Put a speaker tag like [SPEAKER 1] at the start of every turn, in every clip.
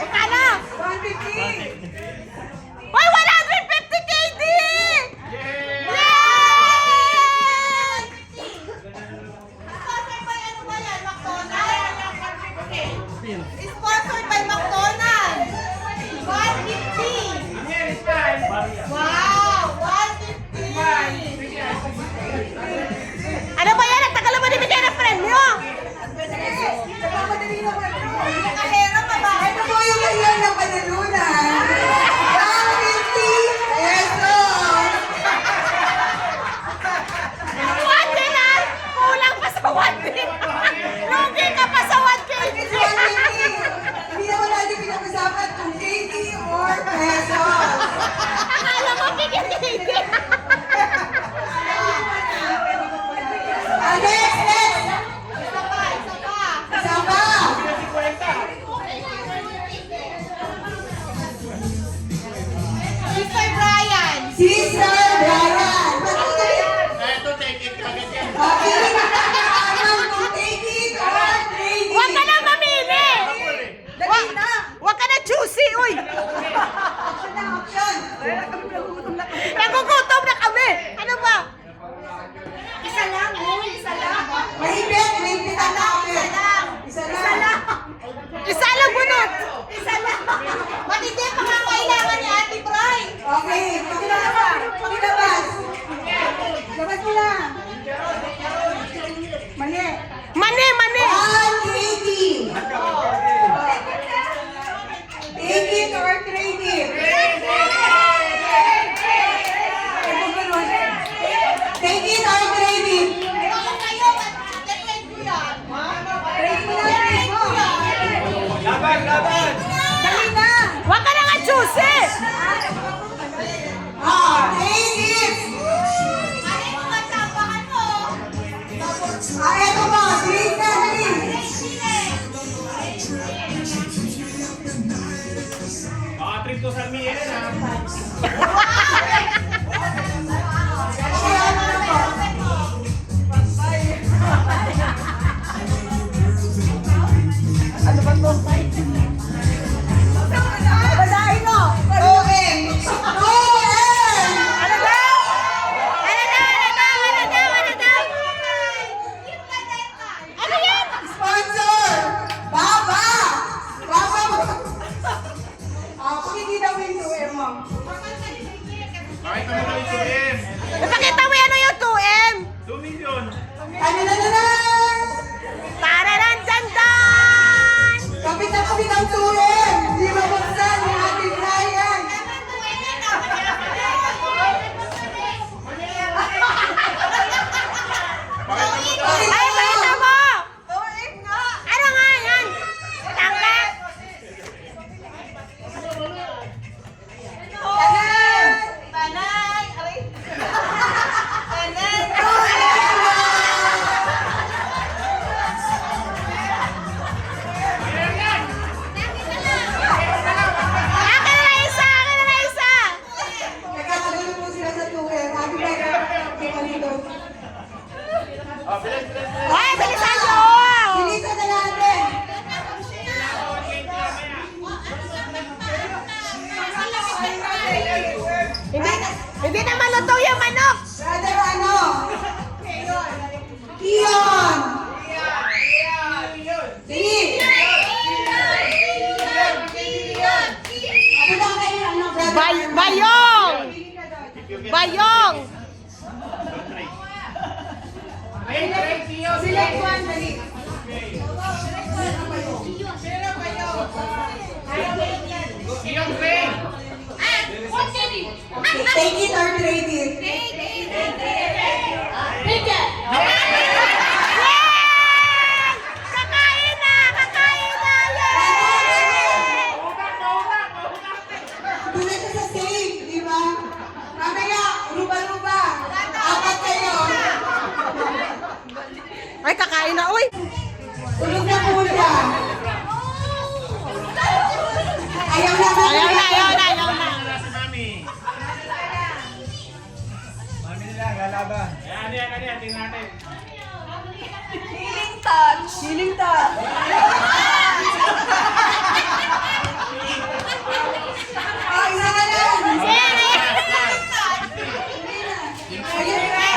[SPEAKER 1] Magkano?
[SPEAKER 2] 150.
[SPEAKER 1] Uy, 150 KD! Yay!
[SPEAKER 3] Sponsored by McDonald's. 150. Wow, 150.
[SPEAKER 1] Ano ba yan? Nagtagal mo nibigay ng premyo?
[SPEAKER 3] Kahera pa ba?
[SPEAKER 2] Ito po yung nangyari ng panalunan. 150 pesos.
[SPEAKER 1] Wante na! Kulang pa sa 150. Lugi ka pa sa 1 KD.
[SPEAKER 2] Hindi naman natin pinag-usapan kung KD or pesos.
[SPEAKER 1] Akala mo bigyan KD.
[SPEAKER 2] Next!
[SPEAKER 3] Isa pa.
[SPEAKER 2] Isa pa!
[SPEAKER 3] Mr. Brian.
[SPEAKER 2] Sister Brian! Pili na naman kung KD or KD.
[SPEAKER 1] Huwag ka na mamili.
[SPEAKER 2] Dali na!
[SPEAKER 1] Huwag ka na choosy, uy.
[SPEAKER 2] Action na, action!
[SPEAKER 1] Nagugutom na kami. Ano ba?
[SPEAKER 3] Isa lang, isa lang.
[SPEAKER 2] Mahigpit ang namin. Isa lang.
[SPEAKER 1] Isa lang bunot.
[SPEAKER 3] Isa lang. Matindi pa nga kailangan ni Ate Bri.
[SPEAKER 2] Okay, pakilabas. Labas mo na. Mali.
[SPEAKER 1] Mani.
[SPEAKER 2] 1 KD. Take it or trade it. Take it or trade it.
[SPEAKER 3] Baka kayo, trade ko yan.
[SPEAKER 2] Trade mo na, trade mo. Dali na.
[SPEAKER 1] Huwag ka na nga choosy.
[SPEAKER 2] Trade it.
[SPEAKER 3] Ano yung mga tapakan mo?
[SPEAKER 2] Eto mo, trade na, dali.
[SPEAKER 4] Trip to San Miguel na.
[SPEAKER 2] Okay, ano na po? Ano ba to? Basahin mo. 2M. 2M.
[SPEAKER 1] Ano daw? Ano yan?
[SPEAKER 2] Sponsor! Baba! Kung hindi daw yung 2M mo.
[SPEAKER 4] Bakit naman kami sulim?
[SPEAKER 1] Ipakita mo yan yung 2M.
[SPEAKER 4] 2 million.
[SPEAKER 2] Ano na?
[SPEAKER 1] Tararan, dandan!
[SPEAKER 2] Kapit na kami ng 2M! Di mabuksan yung ating Ryan!
[SPEAKER 1] Ay, pakita mo!
[SPEAKER 2] 2M nga!
[SPEAKER 1] Ano nga yan? Tangka?
[SPEAKER 3] Panay! Aray! Panay!
[SPEAKER 1] Akin na isa!
[SPEAKER 2] Nagkakagulo po sila sa 2M. Happy birthday!
[SPEAKER 1] Ay, bilisan nyo!
[SPEAKER 2] Bilisan na natin!
[SPEAKER 1] Hindi na malutong yung manok!
[SPEAKER 2] Brother, ano? Kion! Sige! Ako lang kayo, ano, brother?
[SPEAKER 1] Bayong! Bayong!
[SPEAKER 2] Select one, dali.
[SPEAKER 4] Iyong Ray.
[SPEAKER 2] Take it or trade it.
[SPEAKER 1] Yay! Kakain na! Yay!
[SPEAKER 2] Doon na siya sa safe, di ba? Mamaya, ruba-ruba. Apat kayo.
[SPEAKER 1] Ay, kakain na, uy!
[SPEAKER 2] Tulog na po siya. Ayaw na.
[SPEAKER 1] Ayaw na!
[SPEAKER 4] Wala si Mami. Mami nila, lalaban. Ayan, tingnan natin.
[SPEAKER 3] Healing touch.
[SPEAKER 2] Healing touch. Oh, isa ka lang. Ayun na.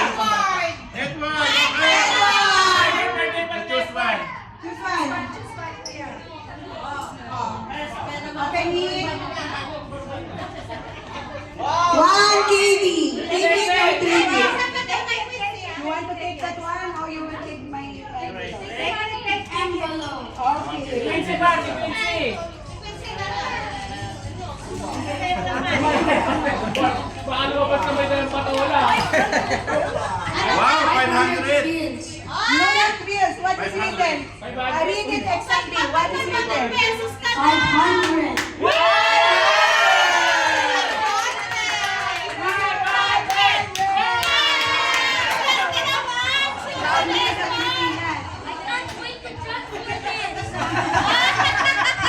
[SPEAKER 4] Edward! Choose one.
[SPEAKER 2] Choose one. Okay, Nick. 1 KD. KD or 3D? You want to take that one or you will take my envelope? Okay.
[SPEAKER 4] Wow, 500!
[SPEAKER 2] No, not bills. What is written? I read it exactly. What is written? 500.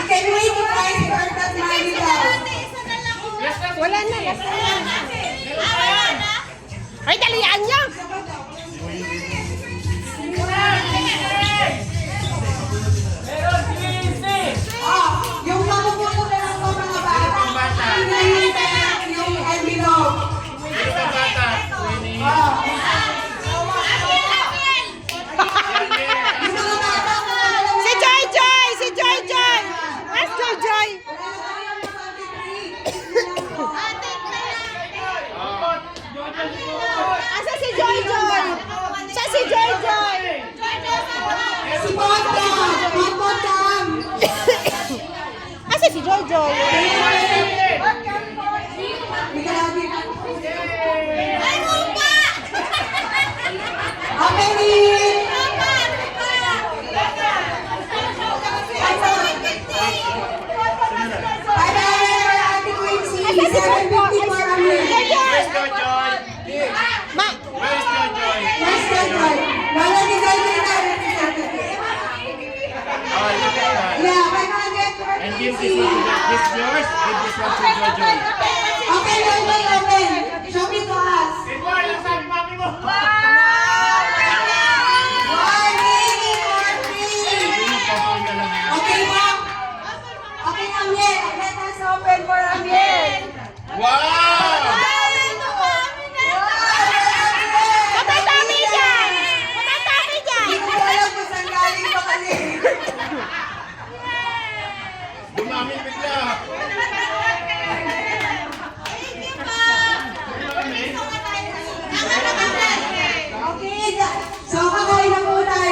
[SPEAKER 2] Can we divide for that money daw?
[SPEAKER 1] Wala na. Ay, dalian niyo.
[SPEAKER 2] Yung mapupunan ng mga bata. Yung envelope.
[SPEAKER 4] Ito bata. Winnie.
[SPEAKER 2] Yung mga bata.
[SPEAKER 1] Si Joy Joy! Si Joy Joy! Where's Joy Joy? Asa si Joy Joy? Sa si Joy Joy?
[SPEAKER 2] Si Bottom. Bottom.
[SPEAKER 1] Asa si Joy Joy?
[SPEAKER 2] Okay, Nick.
[SPEAKER 4] Where's Joy?
[SPEAKER 1] Ma!
[SPEAKER 4] Where's Joy? Oh, look at that. And give this one to this yours. Give this one to Joy.
[SPEAKER 2] Okay, okay, okay.